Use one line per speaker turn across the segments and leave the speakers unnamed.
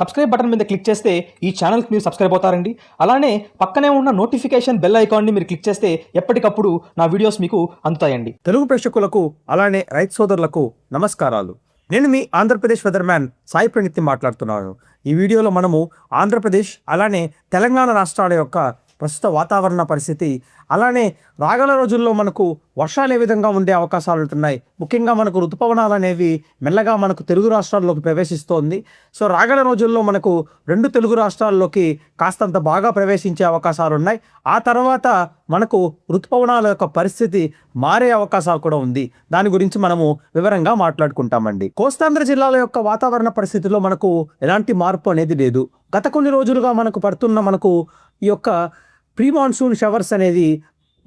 Subscribe button మీద click చేస్తే ఈ ఛానల్కి మీరు సబ్స్క్రైబ్ అవుతారండి. అలానే పక్కనే ఉన్న నోటిఫికేషన్ బెల్ ఐకాన్ని మీరు క్లిక్ చేస్తే ఎప్పటికప్పుడు నా వీడియోస్ మీకు అందుతాయండి.
తెలుగు ప్రేక్షకులకు అలానే రైతు సోదరులకు నమస్కారాలు. నేను మీ ఆంధ్రప్రదేశ్ వెదర్ మ్యాన్ సాయి ప్రణీత్ మాట్లాడుతున్నాను. ఈ వీడియోలో మనము ఆంధ్రప్రదేశ్ అలానే తెలంగాణ రాష్ట్రాల యొక్క ప్రస్తుత వాతావరణ పరిస్థితి, అలానే రాగల రోజుల్లో మనకు వర్షాలు ఏ విధంగా ఉండే అవకాశాలు ఉంటున్నాయి, ముఖ్యంగా మనకు ఋతుపవనాలు అనేవి మెల్లగా మనకు తెలుగు రాష్ట్రాల్లోకి ప్రవేశిస్తోంది. సో రాగల రోజుల్లో మనకు రెండు తెలుగు రాష్ట్రాల్లోకి కాస్తంత బాగా ప్రవేశించే అవకాశాలు ఉన్నాయి. ఆ తర్వాత మనకు ఋతుపవనాల యొక్క పరిస్థితి మారే అవకాశాలు కూడా ఉంది. దాని గురించి మనము వివరంగా మాట్లాడుకుంటామండి. కోస్తాంధ్ర జిల్లాల యొక్క వాతావరణ పరిస్థితిలో మనకు ఎలాంటి మార్పు అనేది లేదు. గత కొన్ని రోజులుగా మనకు పడుతున్న ఈ యొక్క ప్రీ మాన్సూన్ షవర్స్ అనేది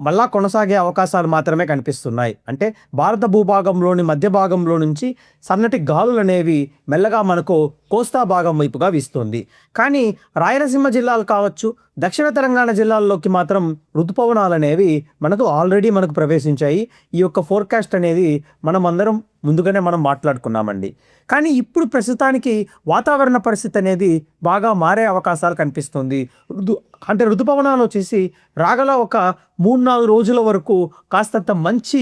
మళ్ళా కొనసాగే అవకాశాలు మాత్రమే కనిపిస్తున్నాయి. అంటే భారత భూభాగంలోని మధ్య భాగంలో నుంచి సన్నటి గాలులు అనేవి మెల్లగా మనకు కోస్తా భాగం వైపుగా వీస్తుంది. కానీ రాయలసీమ జిల్లాలు కావచ్చు, దక్షిణ తెలంగాణ జిల్లాల్లోకి మాత్రం ఋతుపవనాలు అనేవి ఆల్రెడీ ప్రవేశించాయి. ఈ యొక్క ఫోర్కాస్ట్ అనేది మనం ముందుగానే మాట్లాడుకున్నామండి. కానీ ఇప్పుడు ప్రస్తుతానికి వాతావరణ పరిస్థితి అనేది బాగా మారే అవకాశాలు కనిపిస్తుంది. ఋతుపవనాలు వచ్చేసి రాగల ఒక 3-4 రోజుల వరకు కాస్తంత మంచి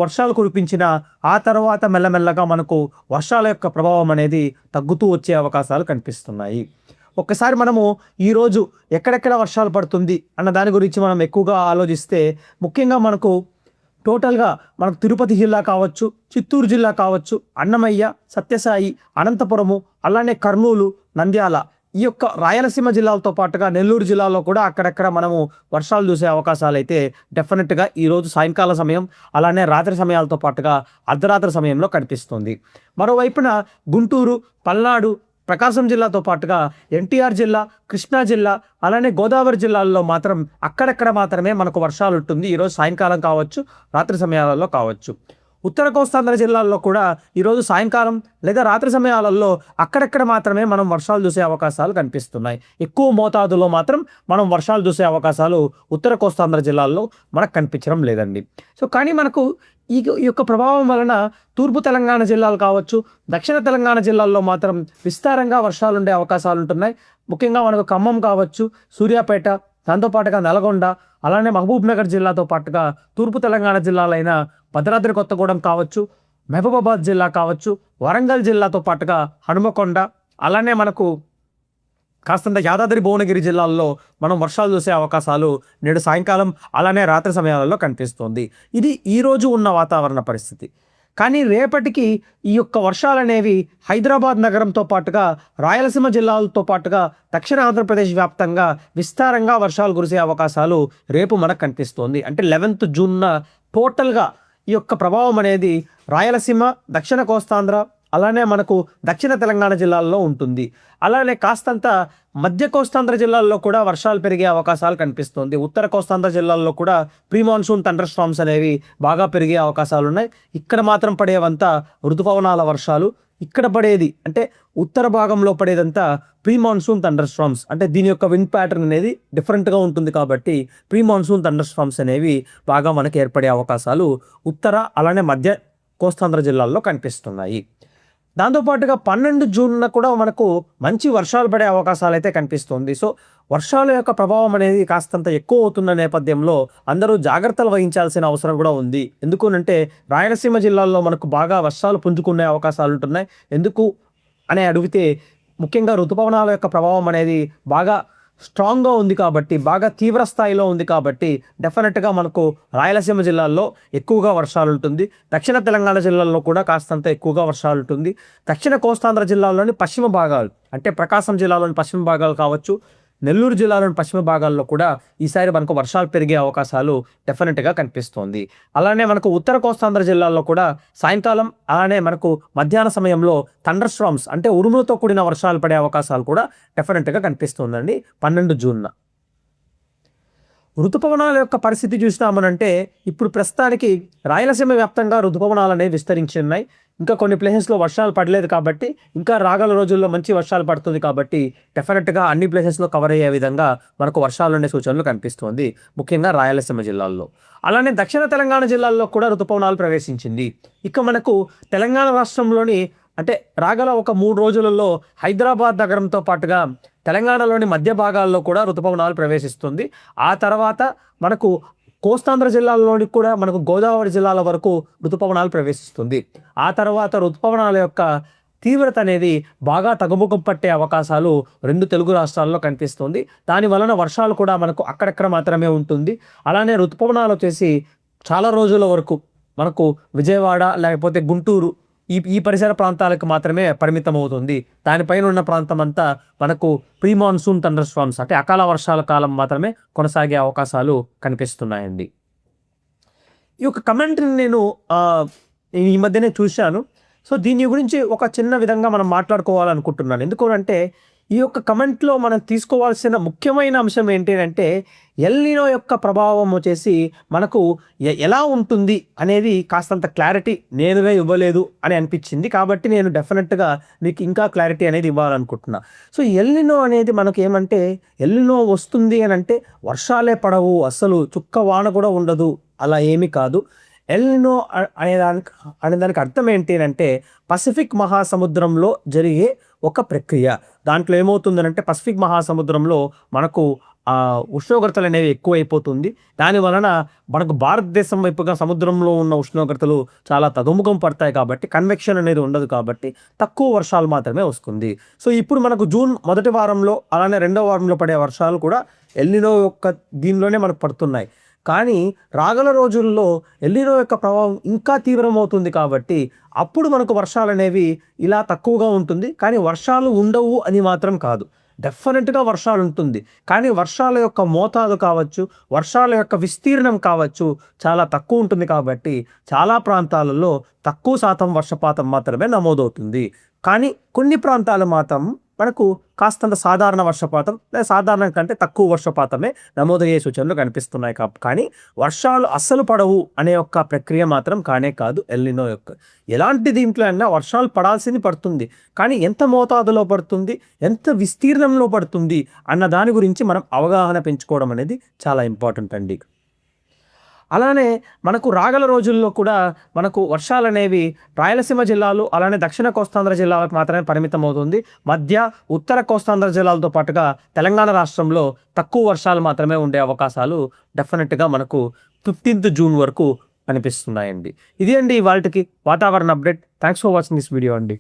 వర్షాలు కురిపించిన ఆ తర్వాత మెల్లమెల్లగా వర్షాల యొక్క ప్రభావం అనేది తగ్గుతూ వచ్చే అవకాశాలు కనిపిస్తున్నాయి. ఒక్కసారి మనము ఈరోజు ఎక్కడెక్కడ వర్షాలు పడుతుంది అన్న దాని గురించి మనం ఎక్కువగా ఆలోచిస్తే, ముఖ్యంగా టోటల్గా తిరుపతి జిల్లా కావచ్చు, చిత్తూరు జిల్లా కావచ్చు, అన్నమయ్య, సత్యసాయి, అనంతపురము, అలానే కర్నూలు, నంద్యాల, ఈ యొక్క రాయలసీమ జిల్లాలతో పాటుగా నెల్లూరు జిల్లాలో కూడా అక్కడక్కడ వర్షాలు చూసే అవకాశాలు అయితే డెఫినెట్గా ఈరోజు సాయంకాల సమయం అలానే రాత్రి సమయాలతో పాటుగా అర్ధరాత్రి సమయంలో కనిపిస్తుంది. మరోవైపున గుంటూరు, పల్నాడు, ప్రకాశం జిల్లాతో పాటుగా ఎన్టీఆర్ జిల్లా, కృష్ణా జిల్లా, అలానే గోదావరి జిల్లాల్లో మాత్రం అక్కడక్కడ మాత్రమే వర్షాలు ఉంటుంది. ఈరోజు సాయంకాలం కావచ్చు, రాత్రి సమయాలలో కావచ్చు. ఉత్తర కోస్తాంధ్ర జిల్లాల్లో కూడా ఈరోజు సాయంకాలం లేదా రాత్రి సమయాలలో అక్కడక్కడ మాత్రమే వర్షాలు చూసే అవకాశాలు కనిపిస్తున్నాయి. ఎక్కువ మోతాదులో మాత్రం వర్షాలు చూసే అవకాశాలు ఉత్తర కోస్తాంధ్ర జిల్లాల్లో కనిపించడం లేదండి. సో కానీ ఈ యొక్క ప్రభావం వలన తూర్పు తెలంగాణ జిల్లాలు కావచ్చు, దక్షిణ తెలంగాణ జిల్లాల్లో మాత్రం విస్తారంగా వర్షాలు ఉండే అవకాశాలు ఉంటున్నాయి. ముఖ్యంగా ఖమ్మం కావచ్చు, సూర్యాపేట, దాంతోపాటుగా నల్గొండ, అలానే మహబూబ్ నగర్ జిల్లాతో పాటుగా తూర్పు తెలంగాణ జిల్లాలైన భద్రాద్రి కొత్తగూడెం కావచ్చు, మహబూబాబాద్ జిల్లా కావచ్చు, వరంగల్ జిల్లాతో పాటుగా హనుమకొండ, అలానే కాస్తంత యాదాద్రి భువనగిరి జిల్లాల్లో వర్షాలు చూసే అవకాశాలు నేడు సాయంకాలం అలానే రాత్రి సమయాలలో కనిపిస్తుంది. ఇది ఈరోజు ఉన్న వాతావరణ పరిస్థితి. కానీ రేపటికి ఈ యొక్క వర్షాలు అనేవి హైదరాబాద్ నగరంతో పాటుగా రాయలసీమ జిల్లాలతో పాటుగా దక్షిణ ఆంధ్రప్రదేశ్ వ్యాప్తంగా విస్తారంగా వర్షాలు కురిసే అవకాశాలు రేపు కనిపిస్తోంది. అంటే 11th జూన్న టోటల్గా ఈ యొక్క ప్రభావం అనేది రాయలసీమ, దక్షిణ కోస్తాంధ్ర, అలానే దక్షిణ తెలంగాణ జిల్లాల్లో ఉంటుంది. అలానే కాస్తంత మధ్య కోస్తాంధ్ర జిల్లాల్లో కూడా వర్షాలు పెరిగే అవకాశాలు కనిపిస్తుంది. ఉత్తర కోస్తాంధ్ర జిల్లాల్లో కూడా ప్రీ మాన్సూన్ థండర్ స్టార్మ్స్ అనేవి బాగా పెరిగే అవకాశాలు ఉన్నాయి. ఇక్కడ మాత్రం పడేవంతా ఋతుపవనాల వర్షాలు. ఇక్కడ పడేది అంటే ఉత్తర భాగంలో పడేదంతా ప్రీ మాన్సూన్ థండర్ స్టార్మ్స్. అంటే దీని యొక్క విండ్ ప్యాటర్న్ అనేది డిఫరెంట్గా ఉంటుంది కాబట్టి ప్రీ మాన్సూన్ థండర్ స్టార్మ్స్ అనేవి బాగా ఏర్పడే అవకాశాలు ఉత్తర అలానే మధ్య కోస్తాంధ్ర జిల్లాల్లో కనిపిస్తున్నాయి. దాంతోపాటుగా 12 జూన్న కూడా మంచి వర్షాలు పడే అవకాశాలు అయితే కనిపిస్తుంది. సో వర్షాల యొక్క ప్రభావం అనేది కాస్తంత ఎక్కువ అవుతున్న నేపథ్యంలో అందరూ జాగ్రత్తలు వహించాల్సిన అవసరం కూడా ఉంది. ఎందుకంటే రాయలసీమ జిల్లాల్లో బాగా వర్షాలు పుంజుకునే అవకాశాలు ఉంటున్నాయి. ఎందుకు అని అడిగితే, ముఖ్యంగా ఋతుపవనాల యొక్క ప్రభావం అనేది బాగా స్ట్రాంగ్గా ఉంది కాబట్టి, బాగా తీవ్ర స్థాయిలో ఉంది కాబట్టి డెఫినెట్గా రాయలసీమ జిల్లాల్లో ఎక్కువగా వర్షాలు ఉంటుంది. దక్షిణ తెలంగాణ జిల్లాల్లో కూడా కాస్తంత ఎక్కువగా వర్షాలు ఉంటుంది. దక్షిణ కోస్తాంధ్ర జిల్లాల్లోని పశ్చిమ భాగాలు అంటే ప్రకాశం జిల్లాలోని పశ్చిమ భాగాలు కావచ్చు, నెల్లూరు జిల్లాలోని పశ్చిమ భాగాల్లో కూడా ఈసారి వర్షాలు పెరిగే అవకాశాలు డెఫినెట్గా కనిపిస్తోంది. అలానే ఉత్తర కోస్తాంధ్ర జిల్లాల్లో కూడా సాయంకాలం అలానే మధ్యాహ్న సమయంలో థండర్ స్టార్మ్స్ అంటే ఉరుములతో కూడిన వర్షాలు పడే అవకాశాలు కూడా డెఫినెట్గా కనిపిస్తుందండి 12 జూన్న. ఋతుపవనాల యొక్క పరిస్థితి చూసినామనంటే ఇప్పుడు ప్రస్తుతానికి రాయలసీమ వ్యాప్తంగా ఋతుపవనాలు అనేవి విస్తరించి ఉన్నాయి. ఇంకా కొన్ని ప్లేసెస్లో వర్షాలు పడలేదు కాబట్టి, ఇంకా రాగల రోజుల్లో మంచి వర్షాలు పడుతుంది కాబట్టి డెఫినెట్గా అన్ని ప్లేసెస్లో కవర్ అయ్యే విధంగా వర్షాలు ఉండే సూచనలు కనిపిస్తుంది, ముఖ్యంగా రాయలసీమ జిల్లాల్లో. అలానే దక్షిణ తెలంగాణ జిల్లాల్లో కూడా ఋతుపవనాలు ప్రవేశించింది. ఇక తెలంగాణ రాష్ట్రంలోని అంటే రాగల ఒక 3 రోజులలో హైదరాబాద్ నగరంతో పాటుగా తెలంగాణలోని మధ్య భాగాల్లో కూడా ఋతుపవనాలు ప్రవేశిస్తుంది. ఆ తర్వాత మనకు కోస్తాంధ్ర జిల్లాల్లోని కూడా మనకు గోదావరి జిల్లాల వరకు ఋతుపవనాలు ప్రవేశిస్తుంది. ఆ తర్వాత ఋతుపవనాల యొక్క తీవ్రత అనేది బాగా తగ్గుముఖం పట్టే అవకాశాలు 2 తెలుగు రాష్ట్రాల్లో కనిపిస్తుంది. దాని వలన వర్షాలు కూడా మనకు అక్కడక్కడ మాత్రమే ఉంటుంది. అలానే ఋతుపవనాలు వచ్చేసి చాలా రోజుల వరకు మనకు విజయవాడ లేకపోతే గుంటూరు ఈ పరిసర ప్రాంతాలకు మాత్రమే పరిమితం అవుతుంది. దానిపైన ఉన్న ప్రాంతం అంతా మనకు ప్రీ మాన్సూన్ థండర్ స్టార్మ్స్ అంటే అకాల వర్షాల కాలం మాత్రమే కొనసాగే అవకాశాలు కనిపిస్తున్నాయండి. ఈ యొక్క కమెంట్ని నేను ఈ మధ్యనే చూశాను. సో దీని గురించి ఒక చిన్న విధంగా మనం మాట్లాడుకోవాలనుకుంటున్నాను. ఎందుకంటే ఈ యొక్క కమెంట్లో మనం తీసుకోవాల్సిన ముఖ్యమైన అంశం ఏంటి అంటే ఎల్నినో యొక్క ప్రభావం వచ్చేసి మనకు ఎలా ఉంటుంది అనేది కాస్తంత క్లారిటీ నేనుగా ఇవ్వలేదు అని అనిపించింది. కాబట్టి నేను డెఫినెట్గా మీకు ఇంకా క్లారిటీ అనేది ఇవ్వాలనుకుంటున్నా. సో ఎల్నినో అనేది మనకు ఏమంటే ఎల్నినో వస్తుంది అని అంటే వర్షాలే పడవు, అస్సలు చుక్క వాన కూడా ఉండదు, అలా ఏమీ కాదు. ఎల్నినో అనేదానికి అర్థం ఏంటి అంటే పసిఫిక్ మహాసముద్రంలో జరిగే ఒక ప్రక్రియ. దాంట్లో ఏమవుతుందనంటే పసిఫిక్ మహాసముద్రంలో మనకు ఉష్ణోగ్రతలు అనేవి ఎక్కువైపోతుంది. దాని వలన మనకు భారతదేశం వైపుగా సముద్రంలో ఉన్న ఉష్ణోగ్రతలు చాలా తగ్గుముఖం పడతాయి. కాబట్టి కన్వెక్షన్ అనేది ఉండదు, కాబట్టి తక్కువ వర్షాలు మాత్రమే వస్తుంది. సో ఇప్పుడు మనకు జూన్ మొదటి వారంలో అలానే రెండవ వారంలో పడే వర్షాలు కూడా ఎల్నినో యొక్క దీనిలోనే మనకు పడుతున్నాయి. కానీ రాగల రోజుల్లో ఎల్నినో యొక్క ప్రభావం ఇంకా తీవ్రమవుతుంది. కాబట్టి అప్పుడు మనకు వర్షాలు అనేవి ఇలా తక్కువగా ఉంటుంది. కానీ వర్షాలు ఉండవు అని మాత్రం కాదు, డెఫినెట్గా వర్షాలు ఉంటుంది. కానీ వర్షాల యొక్క మోతాదు కావచ్చు, వర్షాల యొక్క విస్తీర్ణం కావచ్చు చాలా తక్కువ ఉంటుంది. కాబట్టి చాలా ప్రాంతాలలో తక్కువ శాతం వర్షపాతం మాత్రమే నమోదవుతుంది. కానీ కొన్ని ప్రాంతాలు మాత్రం మనకు కాస్తంత సాధారణ వర్షపాతం లేదా సాధారణ కంటే తక్కువ వర్షపాతమే నమోదయ్యే సూచనలు కనిపిస్తున్నాయి. కానీ వర్షాలు అస్సలు పడవు అనే యొక్క ప్రక్రియ మాత్రం కానే కాదు ఎల్నినో యొక్క. ఎలాంటి దీంట్లో అయినా వర్షాలు పడాల్సింది పడుతుంది, కానీ ఎంత మోతాదులో పడుతుంది, ఎంత విస్తీర్ణంలో పడుతుంది అన్న దాని గురించి మనం అవగాహన పెంచుకోవడం అనేది చాలా ఇంపార్టెంట్ అండి. అలానే మనకు రాగల రోజుల్లో కూడా మనకు వర్షాలు అనేవి రాయలసీమ జిల్లాలు అలానే దక్షిణ కోస్తాంధ్ర జిల్లాలకు మాత్రమే పరిమితం అవుతుంది. మధ్య ఉత్తర కోస్తాంధ్ర జిల్లాలతో పాటుగా తెలంగాణ రాష్ట్రంలో తక్కువ వర్షాలు మాత్రమే ఉండే అవకాశాలు డెఫినెట్గా మనకు 15th జూన్ వరకు కనిపిస్తున్నాయండి. ఇది అండి ఇవాళకి వాతావరణ update. Thanks for watching this video అండి.